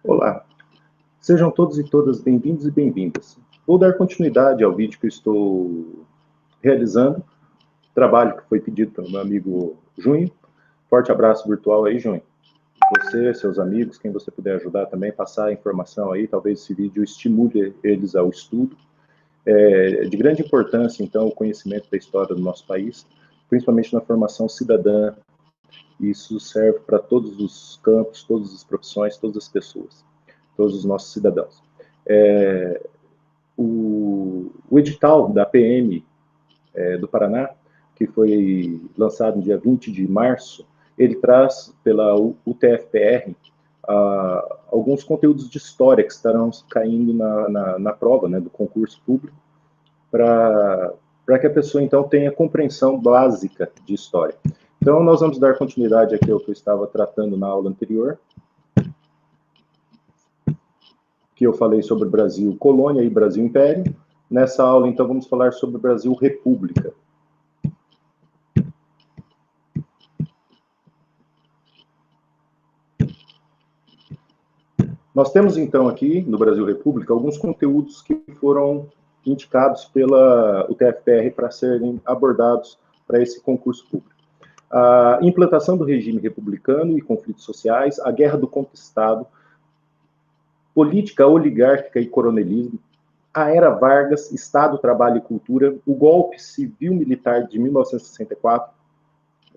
Olá, sejam todos e todas bem-vindos e bem-vindas. Vou dar continuidade ao vídeo que eu estou realizando, trabalho que foi pedido pelo meu amigo Junho. Forte abraço virtual aí, Junho. Você, seus amigos, quem você puder ajudar também, passar a informação aí, talvez esse vídeo estimule eles ao estudo. É de grande importância, então, o conhecimento da história do nosso país, principalmente na formação cidadã. Isso serve para todos os campos, todas as profissões, todas as pessoas, todos os nossos cidadãos. O edital da PM do Paraná, que foi lançado no dia 20 de março, ele traz pela UTFPR alguns conteúdos de história que estarão caindo na prova, né, do concurso público, para que a pessoa, então, tenha compreensão básica de história. Então, nós vamos dar continuidade aqui ao que eu estava tratando na aula anterior, que eu falei sobre Brasil colônia e Brasil império. Nessa aula, então, vamos falar sobre Brasil república. Nós temos, então, aqui, no Brasil República, alguns conteúdos que foram indicados pela UTFPR para serem abordados para esse concurso público. A implantação do regime republicano e conflitos sociais, a guerra do contestado, política oligárquica e coronelismo, a era Vargas, Estado, Trabalho e Cultura, o golpe civil-militar de 1964,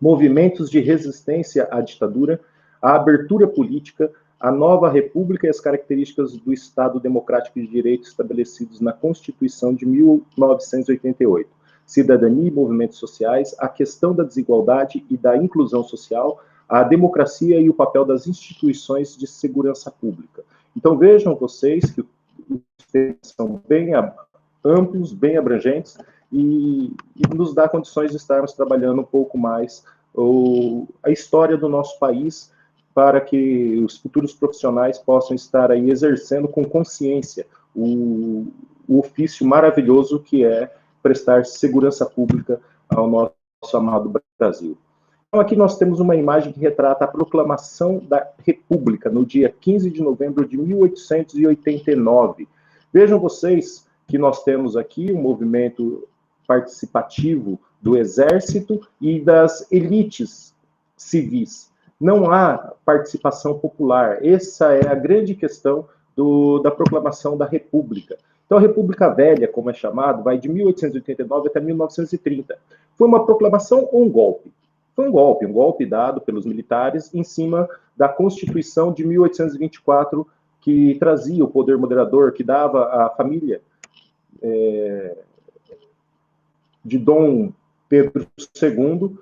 movimentos de resistência à ditadura, a abertura política, a nova república e as características do Estado democrático de direito estabelecidos na Constituição de 1988, cidadania e movimentos sociais, a questão da desigualdade e da inclusão social, a democracia e o papel das instituições de segurança pública. Então vejam vocês que os temas são bem amplos, bem abrangentes, e nos dá condições de estarmos trabalhando um pouco mais a história do nosso país, para que os futuros profissionais possam estar aí exercendo com consciência o ofício maravilhoso que é prestar segurança pública ao nosso amado Brasil. Então, aqui nós temos uma imagem que retrata a proclamação da República no dia 15 de novembro de 1889. Vejam vocês que nós temos aqui um movimento participativo do exército e das elites civis. Não há participação popular. Essa é a grande questão da proclamação da República. Então, a República Velha, como é chamado, vai de 1889 até 1930. Foi uma proclamação ou um golpe? Foi um golpe dado pelos militares em cima da Constituição de 1824, que trazia o poder moderador, que dava à família de Dom Pedro II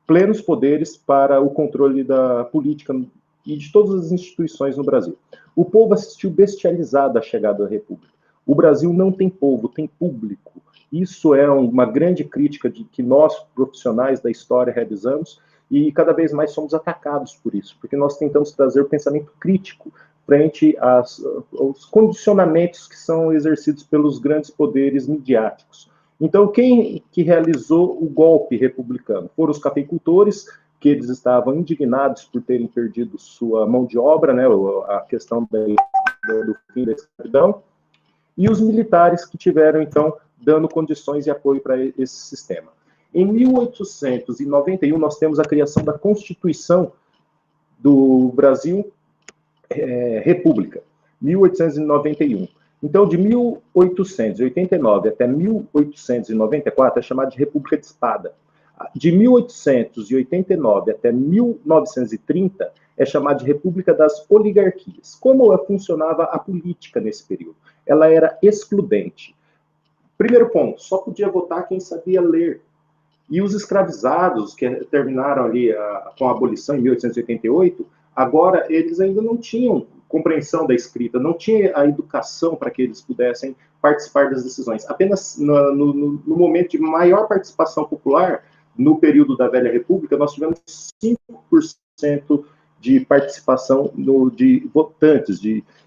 plenos poderes para o controle da política e de todas as instituições no Brasil. O povo assistiu bestializado à chegada da República. O Brasil não tem povo, tem público. Isso é uma grande crítica que nós, profissionais da história, realizamos, e cada vez mais somos atacados por isso, porque nós tentamos trazer o pensamento crítico frente aos condicionamentos que são exercidos pelos grandes poderes midiáticos. Então, quem que realizou o golpe republicano? Foram os cafeicultores, que eles estavam indignados por terem perdido sua mão de obra, né, a questão do fim da escravidão, e os militares que tiveram, então, dando condições e apoio para esse sistema. Em 1891, nós temos a criação da Constituição do Brasil República, 1891. Então, de 1889 até 1894 é chamado de República de Espada. De 1889 até 1930 é chamado de República das Oligarquias. Como funcionava a política nesse período? Ela era excludente. Primeiro ponto, só podia votar quem sabia ler. E os escravizados, que terminaram ali com a abolição em 1888, agora eles ainda não tinham compreensão da escrita, não tinha a educação para que eles pudessem participar das decisões. Apenas no momento de maior participação popular, no período da Velha República, nós tivemos 5% de participação de votantes.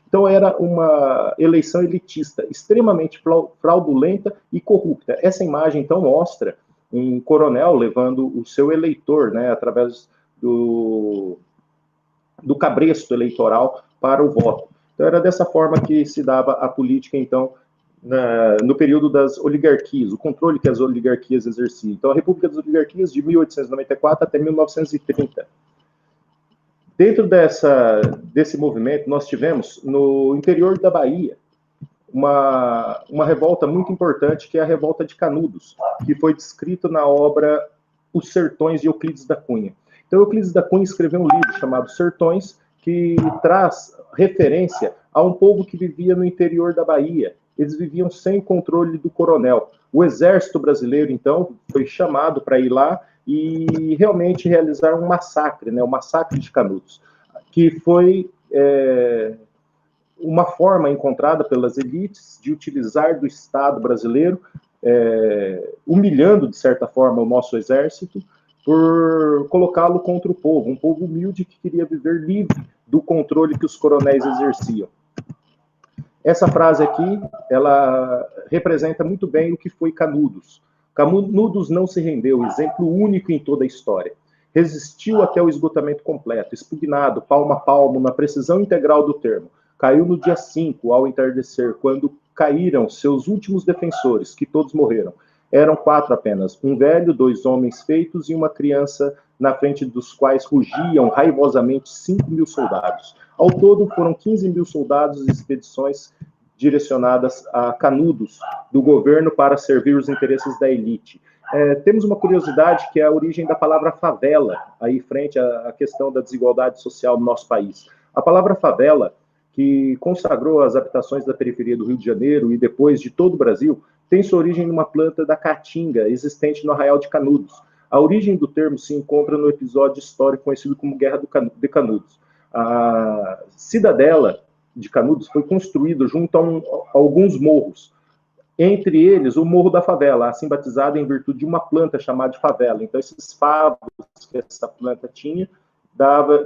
Então, era uma eleição elitista, extremamente fraudulenta e corrupta. Essa imagem, então, mostra um coronel levando o seu eleitor, né, através do cabresto eleitoral para o voto. Então, era dessa forma que se dava a política, então, no período das oligarquias, o controle que as oligarquias exerciam. Então, a República das Oligarquias, de 1894 até 1930. Dentro desse movimento, nós tivemos, no interior da Bahia, uma revolta muito importante, que é a Revolta de Canudos, que foi descrita na obra Os Sertões, de Euclides da Cunha. Então, Euclides da Cunha escreveu um livro chamado Sertões, que traz referência a um povo que vivia no interior da Bahia. Eles viviam sem o controle do coronel. O exército brasileiro, então, foi chamado para ir lá e realmente realizar um massacre, né, o massacre de Canudos, que foi uma forma encontrada pelas elites de utilizar do Estado brasileiro, humilhando, de certa forma, o nosso exército, por colocá-lo contra o povo, um povo humilde que queria viver livre do controle que os coronéis exerciam. Essa frase aqui, ela representa muito bem o que foi Canudos. Canudos não se rendeu, exemplo único em toda a história. Resistiu até o esgotamento completo, expugnado, palmo a palmo, na precisão integral do termo. Caiu no dia 5, ao entardecer, quando caíram seus últimos defensores, que todos morreram. Eram 4 apenas, um velho, 2 homens feitos e uma criança, na frente dos quais rugiam raivosamente 5.000 soldados. Ao todo, foram 15.000 soldados e expedições direcionadas a Canudos, do governo, para servir os interesses da elite. Temos uma curiosidade, que é a origem da palavra favela, aí frente à questão da desigualdade social no nosso país. A palavra favela, que consagrou as habitações da periferia do Rio de Janeiro e depois de todo o Brasil, tem sua origem numa planta da caatinga, existente no Arraial de Canudos. A origem do termo se encontra no episódio histórico conhecido como Guerra de Canudos. A cidadela de Canudos foi construída junto a alguns morros, entre eles o Morro da Favela, assim batizado em virtude de uma planta chamada de favela. Então, esses favos que essa planta tinha,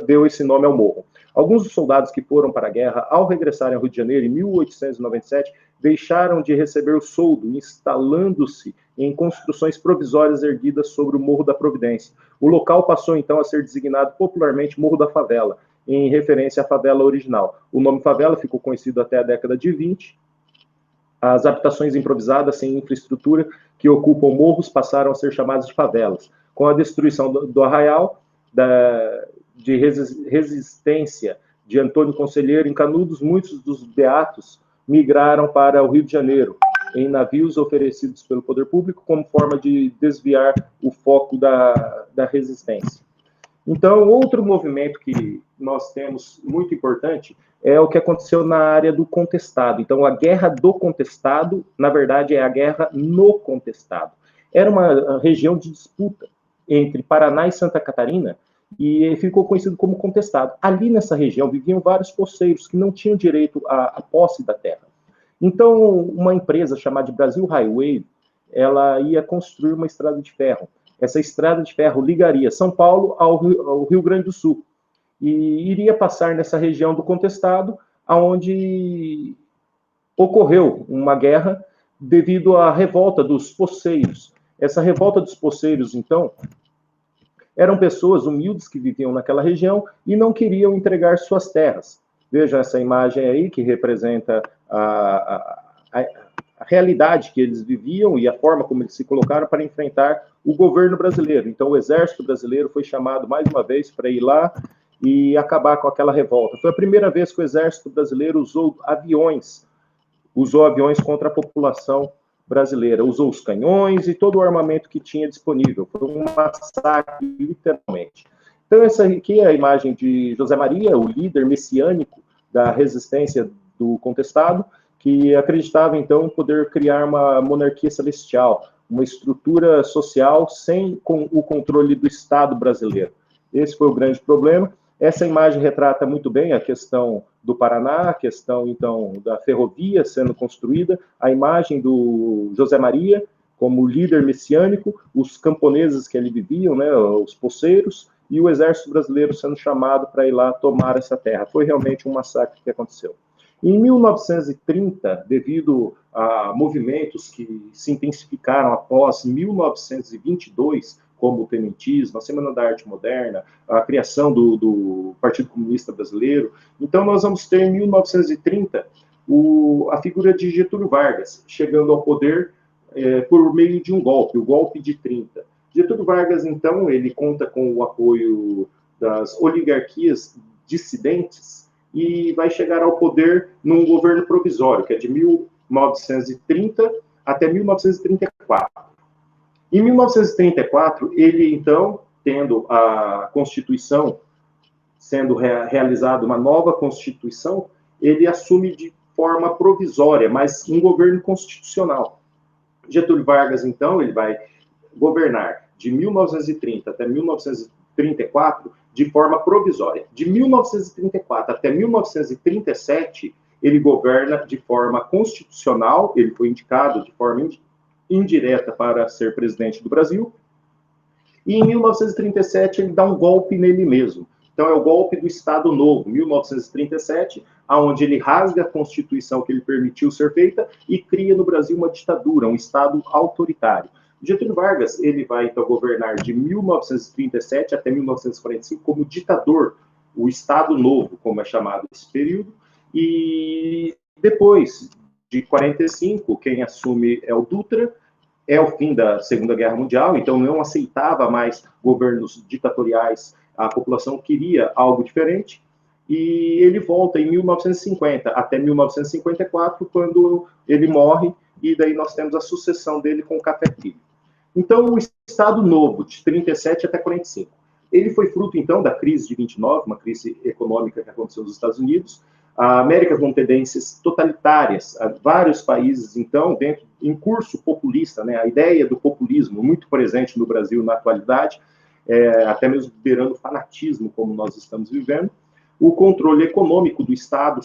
deu esse nome ao morro. Alguns dos soldados que foram para a guerra, ao regressarem ao Rio de Janeiro, em 1897, deixaram de receber o soldo, instalando-se em construções provisórias erguidas sobre o Morro da Providência. O local passou, então, a ser designado popularmente Morro da Favela, em referência à favela original. O nome favela ficou conhecido até a década de 20. As habitações improvisadas, sem infraestrutura, que ocupam morros, passaram a ser chamadas de favelas. Com a destruição do arraial, de resistência de Antônio Conselheiro, em Canudos, muitos dos beatos migraram para o Rio de Janeiro, em navios oferecidos pelo poder público, como forma de desviar o foco da resistência. Então, outro movimento que nós temos muito importante é o que aconteceu na área do contestado. Então, a Guerra do Contestado, na verdade, é a guerra no contestado. Era uma região de disputa entre Paraná e Santa Catarina, e ficou conhecido como contestado. Ali nessa região viviam vários poceiros que não tinham direito à posse da terra. Então, uma empresa chamada de Brasil Highway, ela ia construir uma estrada de ferro. Essa estrada de ferro ligaria São Paulo ao Rio Grande do Sul e iria passar nessa região do contestado, aonde ocorreu uma guerra devido à revolta dos poceiros. Essa revolta dos poceiros, então, eram pessoas humildes que viviam naquela região e não queriam entregar suas terras. Veja essa imagem aí, que representa a realidade que eles viviam e a forma como eles se colocaram para enfrentar o governo brasileiro. Então, o exército brasileiro foi chamado mais uma vez para ir lá e acabar com aquela revolta. Foi a primeira vez que o exército brasileiro usou aviões contra a população brasileira, usou os canhões e todo o armamento que tinha disponível. Foi um massacre, literalmente. Então, essa aqui é a imagem de José Maria, o líder messiânico da resistência do contestado, que acreditava, então, em poder criar uma monarquia celestial, uma estrutura social sem o controle do Estado brasileiro. Esse foi o grande problema. Essa imagem retrata muito bem a questão do Paraná, a questão, então, da ferrovia sendo construída, a imagem do José Maria como líder messiânico, os camponeses que ali viviam, né, os poceiros, e o exército brasileiro sendo chamado para ir lá tomar essa terra. Foi realmente um massacre que aconteceu. Em 1930, devido a movimentos que se intensificaram após 1922, como o tenentismo, a Semana da Arte Moderna, a criação do Partido Comunista Brasileiro. Então, nós vamos ter, em 1930, a figura de Getúlio Vargas, chegando ao poder por meio de um golpe, o golpe de 30. Getúlio Vargas, então, ele conta com o apoio das oligarquias dissidentes e vai chegar ao poder num governo provisório, que é de 1930 até 1934. Em 1934, ele, então, tendo a Constituição, sendo realizada uma nova Constituição, ele assume de forma provisória, mas um governo constitucional. Getúlio Vargas, então, ele vai governar de 1930 até 1934 de forma provisória. De 1934 até 1937, ele governa de forma constitucional, ele foi indicado de forma indireta para ser presidente do Brasil, e em 1937 ele dá um golpe nele mesmo. Então é o golpe do Estado Novo, 1937, onde ele rasga a Constituição que ele permitiu ser feita e cria no Brasil uma ditadura, um Estado autoritário. Getúlio Vargas, ele vai então governar de 1937 até 1945 como ditador, o Estado Novo, como é chamado esse período, e depois de 45, quem assume é o Dutra, é o fim da Segunda Guerra Mundial, então não aceitava mais governos ditatoriais, a população queria algo diferente, e ele volta em 1950 até 1954, quando ele morre, e daí nós temos a sucessão dele com o Café Filho. Então, o Estado Novo, de 37 até 45, ele foi fruto, então, da crise de 29, uma crise econômica que aconteceu nos Estados Unidos, a América com tendências totalitárias, vários países, então, em curso populista, né, a ideia do populismo, muito presente no Brasil na atualidade, até mesmo beirando fanatismo, como nós estamos vivendo, o controle econômico do Estado,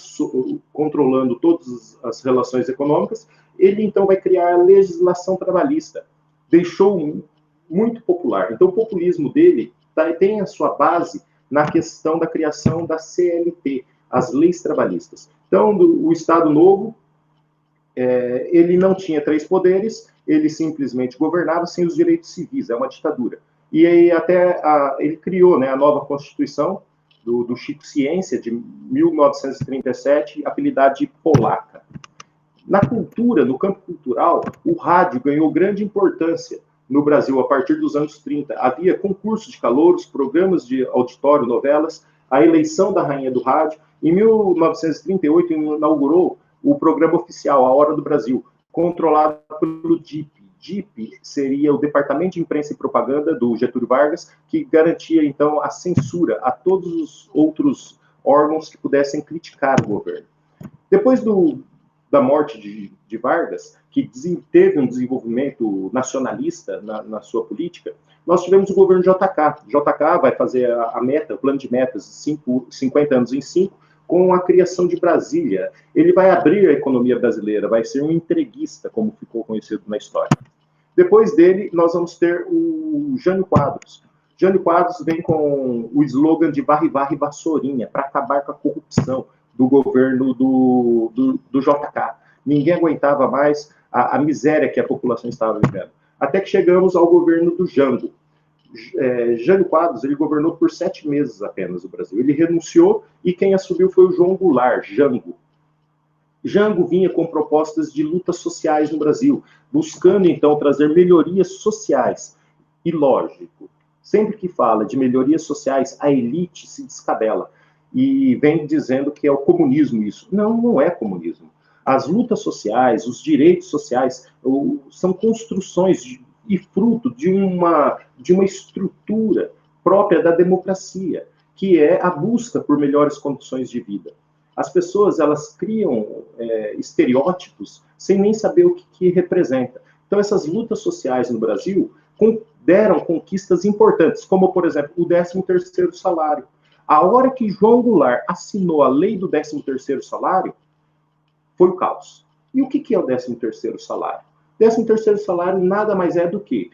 controlando todas as relações econômicas, ele, então, vai criar a legislação trabalhista, deixou muito popular. Então, o populismo dele tem a sua base na questão da criação da CLT, as leis trabalhistas. Então, o Estado Novo, ele não tinha 3 poderes, ele simplesmente governava sem os direitos civis, é uma ditadura. E aí ele criou, né, a nova Constituição do Chico Ciência, de 1937, apelidada de Polaca. Na cultura, no campo cultural, o rádio ganhou grande importância no Brasil a partir dos anos 30. Havia concursos de calouros, programas de auditório, novelas, a eleição da rainha do rádio. Em 1938, inaugurou o programa oficial, A Hora do Brasil, controlado pelo DIP. DIP seria o Departamento de Imprensa e Propaganda do Getúlio Vargas, que garantia, então, a censura a todos os outros órgãos que pudessem criticar o governo. Depois da morte de Vargas, que teve um desenvolvimento nacionalista na sua política, nós tivemos o governo JK. JK vai fazer a meta, o plano de metas, 50 anos em 5, com a criação de Brasília. Ele vai abrir a economia brasileira, vai ser um entreguista, como ficou conhecido na história. Depois dele, nós vamos ter o Jânio Quadros. Jânio Quadros vem com o slogan de varre, varre, vassourinha, para acabar com a corrupção do governo do JK. Ninguém aguentava mais a miséria que a população estava vivendo. Até que chegamos ao governo do Jango. Jânio Quadros, ele governou por 7 meses apenas o Brasil. Ele renunciou e quem assumiu foi o João Goulart, Jango. Jango vinha com propostas de lutas sociais no Brasil, buscando, então, trazer melhorias sociais. E, lógico, sempre que fala de melhorias sociais, a elite se descabela e vem dizendo que é o comunismo isso. Não, não é comunismo. As lutas sociais, os direitos sociais, são construções e fruto de uma estrutura própria da democracia, que é a busca por melhores condições de vida. As pessoas, elas criam estereótipos sem nem saber o que representa. Então, essas lutas sociais no Brasil deram conquistas importantes, como, por exemplo, o 13º salário. A hora que João Goulart assinou a lei do 13º salário, foi o caos. E o que é o 13º salário? O 13º salário nada mais é do que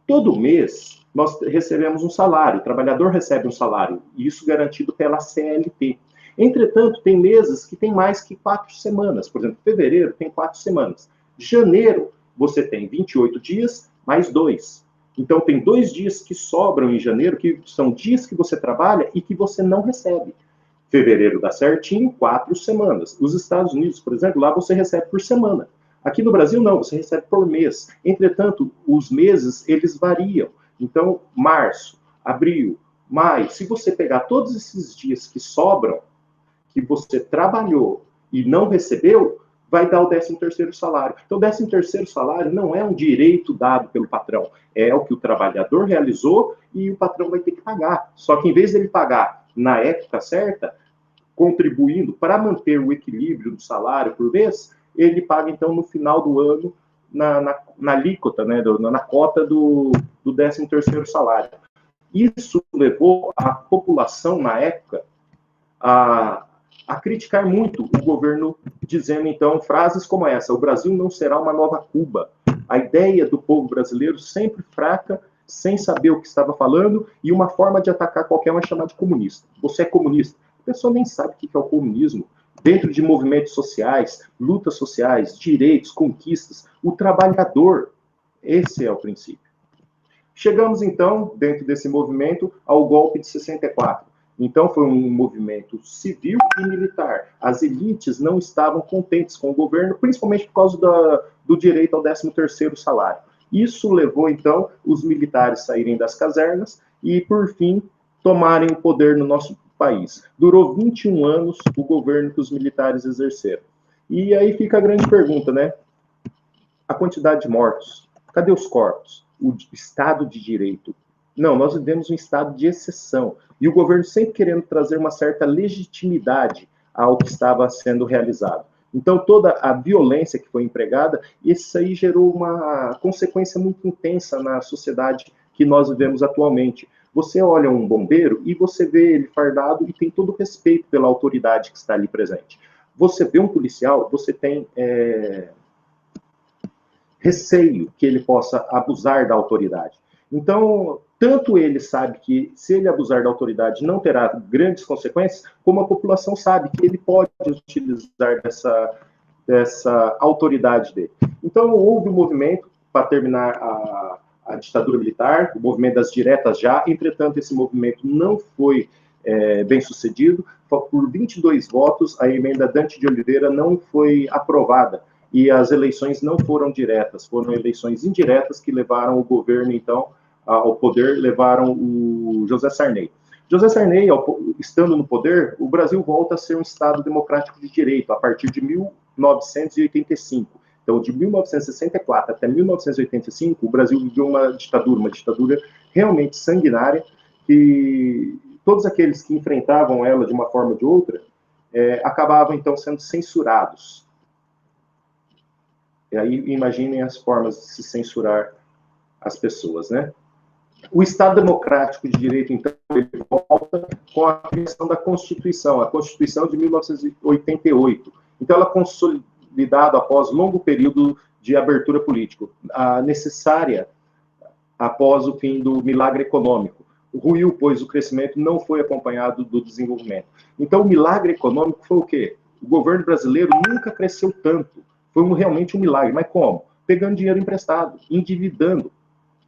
todo mês nós recebemos um salário, o trabalhador recebe um salário, e isso garantido pela CLT. Entretanto, tem meses que tem mais que 4 semanas. Por exemplo, fevereiro tem 4 semanas. Janeiro, você tem 28 dias mais 2. Então, tem 2 dias que sobram em janeiro, que são dias que você trabalha e que você não recebe. Fevereiro dá certinho, 4 semanas. Os Estados Unidos, por exemplo, lá você recebe por semana. Aqui no Brasil, não, você recebe por mês. Entretanto, os meses, eles variam. Então, março, abril, maio, se você pegar todos esses dias que sobram, que você trabalhou e não recebeu, vai dar o 13º salário. Então, o 13º salário não é um direito dado pelo patrão, é o que o trabalhador realizou e o patrão vai ter que pagar. Só que, em vez dele pagar na época certa, contribuindo para manter o equilíbrio do salário por mês, ele paga, então, no final do ano, na alíquota, né, na cota do 13º salário. Isso levou a população, na época, a criticar muito o governo, dizendo, então, frases como essa: o Brasil não será uma nova Cuba. A ideia do povo brasileiro sempre fraca, sem saber o que estava falando, e uma forma de atacar qualquer um é chamar de comunista. Você é comunista. A pessoa nem sabe o que é o comunismo. Dentro de movimentos sociais, lutas sociais, direitos, conquistas, o trabalhador, esse é o princípio. Chegamos, então, dentro desse movimento, ao golpe de 64. Então, foi um movimento civil e militar. As elites não estavam contentes com o governo, principalmente por causa do direito ao 13º salário. Isso levou, então, os militares a saírem das casernas e, por fim, tomarem o poder no nosso país. Durou 21 anos o governo que os militares exerceram. E aí fica a grande pergunta, né? A quantidade de mortos. Cadê os corpos? O Estado de Direito. Não, nós vivemos um estado de exceção. E o governo sempre querendo trazer uma certa legitimidade ao que estava sendo realizado. Então, toda a violência que foi empregada, isso aí gerou uma consequência muito intensa na sociedade que nós vivemos atualmente. Você olha um bombeiro e você vê ele fardado e tem todo o respeito pela autoridade que está ali presente. Você vê um policial, você tem receio que ele possa abusar da autoridade. Então, tanto ele sabe que, se ele abusar da autoridade, não terá grandes consequências, como a população sabe que ele pode utilizar dessa autoridade dele. Então, houve um movimento para terminar a ditadura militar, o movimento das diretas já. Entretanto, esse movimento não foi bem sucedido. Por 22 votos, a emenda Dante de Oliveira não foi aprovada. E as eleições não foram diretas, foram eleições indiretas que levaram o governo, então, ao poder, levaram o José Sarney. José Sarney, estando no poder, o Brasil volta a ser um Estado democrático de direito, a partir de 1985. Então, de 1964 até 1985, o Brasil viveu uma ditadura realmente sanguinária, que todos aqueles que enfrentavam ela de uma forma ou de outra, acabavam, então, sendo censurados. E aí, imaginem as formas de se censurar as pessoas, né? O Estado Democrático de Direito, então, ele volta com a criação da Constituição, a Constituição de 1988. Então, ela é consolidada após longo período de abertura política, a necessária após o fim do milagre econômico. Ruiu, pois o crescimento não foi acompanhado do desenvolvimento. Então, o milagre econômico foi o quê? O governo brasileiro nunca cresceu tanto. Foi realmente um milagre. Mas como? Pegando dinheiro emprestado, endividando.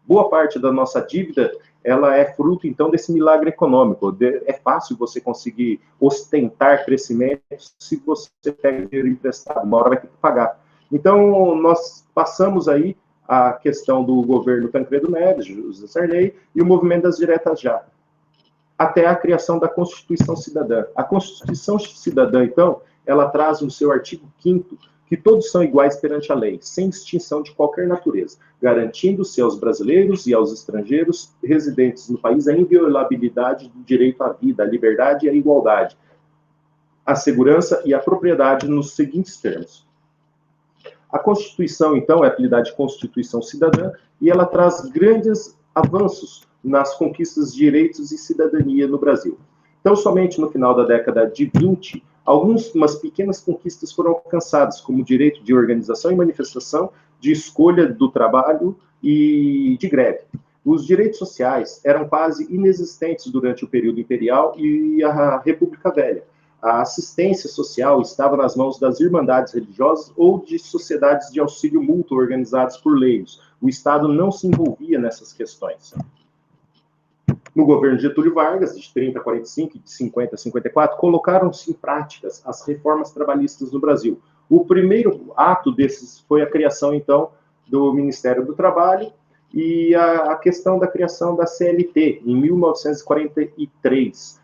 Boa parte da nossa dívida, ela é fruto, então, desse milagre econômico. É fácil você conseguir ostentar crescimento se você pega dinheiro emprestado. Uma hora vai ter que pagar. Então, nós passamos aí a questão do governo Tancredo Neves, José Sarney, e o movimento das diretas já, até a criação da Constituição Cidadã. A Constituição Cidadã, então, ela traz no seu artigo 5º que todos são iguais perante a lei, sem distinção de qualquer natureza, garantindo-se aos brasileiros e aos estrangeiros residentes no país a inviolabilidade do direito à vida, à liberdade e à igualdade, à segurança e à propriedade nos seguintes termos. A Constituição, então, é apelidada de Constituição Cidadã e ela traz grandes avanços nas conquistas de direitos e cidadania no Brasil. Então, somente no final da década de 20, algumas pequenas conquistas foram alcançadas, como o direito de organização e manifestação, de escolha do trabalho e de greve. Os direitos sociais eram quase inexistentes durante o período imperial e a República Velha. a assistência social estava nas mãos das irmandades religiosas ou de sociedades de auxílio mútuo organizadas por leigos. O Estado não se envolvia nessas questões. No governo de Getúlio Vargas, de 30 a 45 e de 50 a 54, colocaram-se em práticas as reformas trabalhistas no Brasil. O primeiro ato desses foi a criação, então, do Ministério do Trabalho e a questão da criação da CLT, em 1943,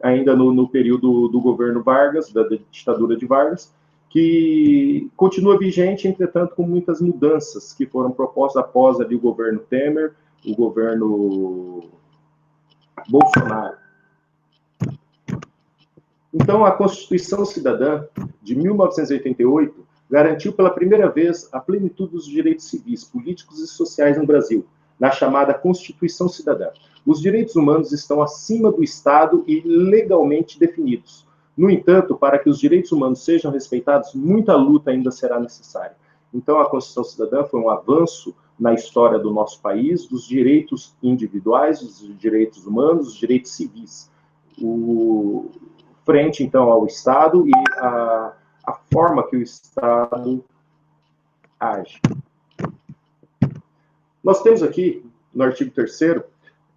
ainda no período do governo Vargas, da ditadura de Vargas, que continua vigente, entretanto, com muitas mudanças que foram propostas após ali o governo Temer, o governo Bolsonaro. Então, a Constituição Cidadã, de 1988, garantiu pela primeira vez a plenitude dos direitos civis, políticos e sociais no Brasil, na chamada Constituição Cidadã. Os direitos humanos estão acima do Estado e legalmente definidos. No entanto, para que os direitos humanos sejam respeitados, muita luta ainda será necessária. Então, a Constituição Cidadã foi um avanço na história do nosso país, dos direitos individuais, dos direitos humanos, dos direitos civis. Frente, então, ao Estado e a forma que o Estado age. Nós temos aqui, no artigo 3º,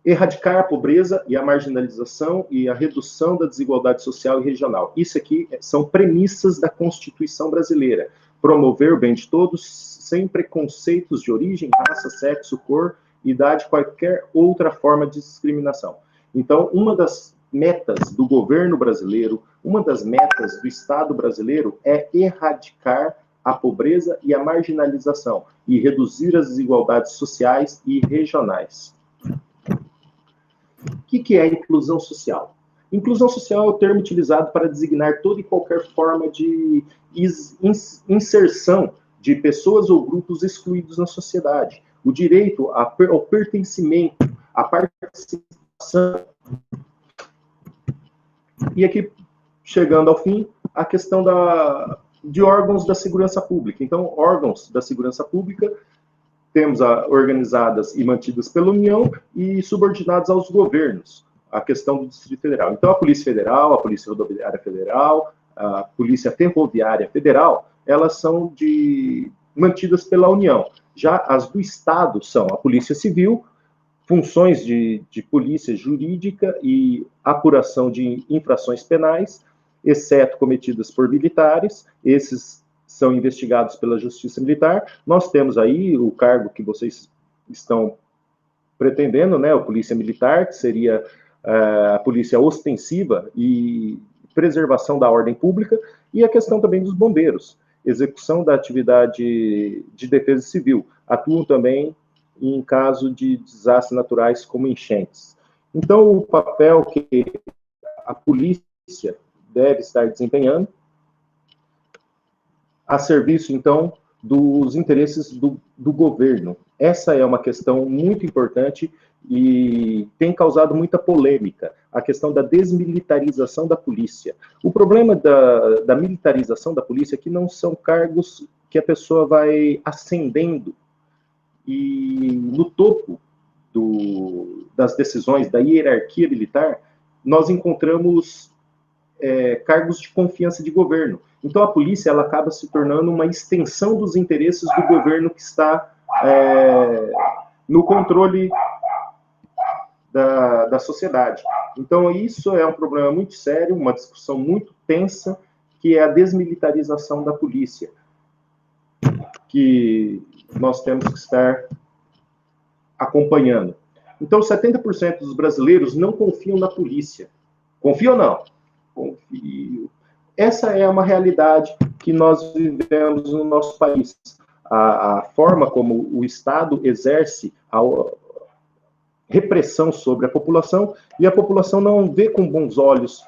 erradicar a pobreza e a marginalização e a redução da desigualdade social e regional. Isso aqui são premissas da Constituição brasileira. Promover o bem de todos, sem preconceitos de origem, raça, sexo, cor, idade, qualquer outra forma de discriminação. Então, uma das metas do governo brasileiro, uma das metas do Estado brasileiro é erradicar a pobreza e a marginalização e reduzir as desigualdades sociais e regionais. O que é inclusão social? Inclusão social é o termo utilizado para designar toda e qualquer forma de inserção de pessoas ou grupos excluídos na sociedade. O direito ao pertencimento, à participação. E aqui, chegando ao fim, a questão de órgãos da segurança pública. Então, órgãos da segurança pública temos organizadas e mantidas pela União e subordinadas aos governos, a questão do Distrito Federal. Então, a Polícia Federal, a Polícia Rodoviária Federal, a Polícia Ferroviária Federal, elas são mantidas pela União. Já as do Estado são a Polícia Civil, funções de polícia jurídica e apuração de infrações penais, exceto cometidas por militares, esses são investigados pela Justiça Militar. Nós temos aí o cargo que vocês estão pretendendo, né, o Polícia Militar, que seria a polícia ostensiva e preservação da ordem pública, e a questão também dos bombeiros, execução da atividade de defesa civil, atuam também em caso de desastres naturais como enchentes. Então, o papel que a polícia deve estar desempenhando a serviço, então, dos interesses do governo. Essa é uma questão muito importante e tem causado muita polêmica, a questão da desmilitarização da polícia. O problema da militarização da polícia é que não são cargos que a pessoa vai ascendendo e no topo das decisões da hierarquia militar, nós encontramos cargos de confiança de governo. Então, a polícia ela acaba se tornando uma extensão dos interesses do governo que está no controle da sociedade. Então, isso é um problema muito sério, uma discussão muito tensa, que é a desmilitarização da polícia, que nós temos que estar acompanhando. Então, 70% dos brasileiros não confiam na polícia. Confiam ou não? Confio. Essa é uma realidade que nós vivemos no nosso país. A forma como o Estado exerce a repressão sobre a população, e a população não vê com bons olhos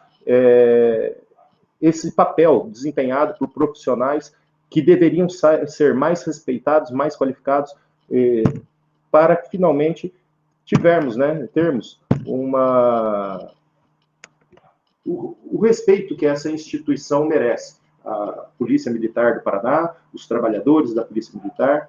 esse papel desempenhado por profissionais que deveriam ser mais respeitados, mais qualificados, para que finalmente termos o respeito que essa instituição merece. A Polícia Militar do Paraná, os trabalhadores da Polícia Militar,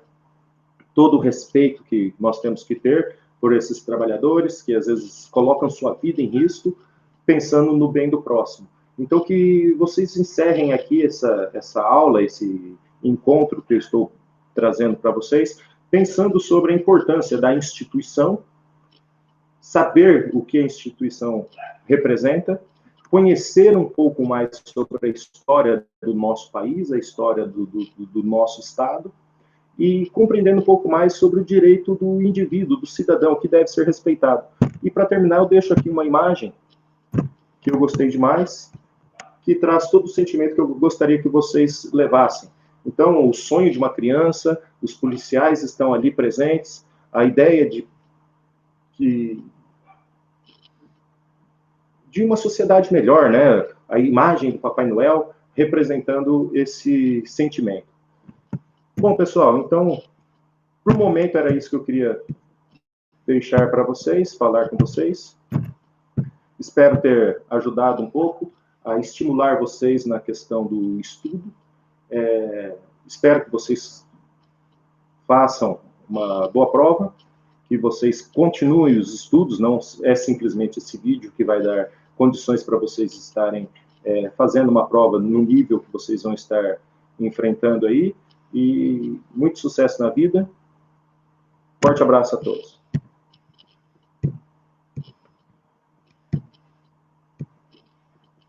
todo o respeito que nós temos que ter por esses trabalhadores que às vezes colocam sua vida em risco pensando no bem do próximo. Então, que vocês encerrem aqui essa aula, esse encontro que eu estou trazendo para vocês, pensando sobre a importância da instituição, saber o que a instituição representa, conhecer um pouco mais sobre a história do nosso país, a história do nosso Estado, e compreendendo um pouco mais sobre o direito do indivíduo, do cidadão, que deve ser respeitado. E para terminar, eu deixo aqui uma imagem que eu gostei demais, que traz todo o sentimento que eu gostaria que vocês levassem. Então, o sonho de uma criança, os policiais estão ali presentes, a ideia de uma sociedade melhor, né? A imagem do Papai Noel representando esse sentimento. Bom, pessoal, então, por um momento era isso que eu queria deixar para vocês, falar com vocês. Espero ter ajudado um pouco a estimular vocês na questão do estudo. Espero que vocês façam uma boa prova, que vocês continuem os estudos, não é simplesmente esse vídeo que vai dar condições para vocês estarem fazendo uma prova no nível que vocês vão estar enfrentando aí, e muito sucesso na vida. Forte abraço a todos.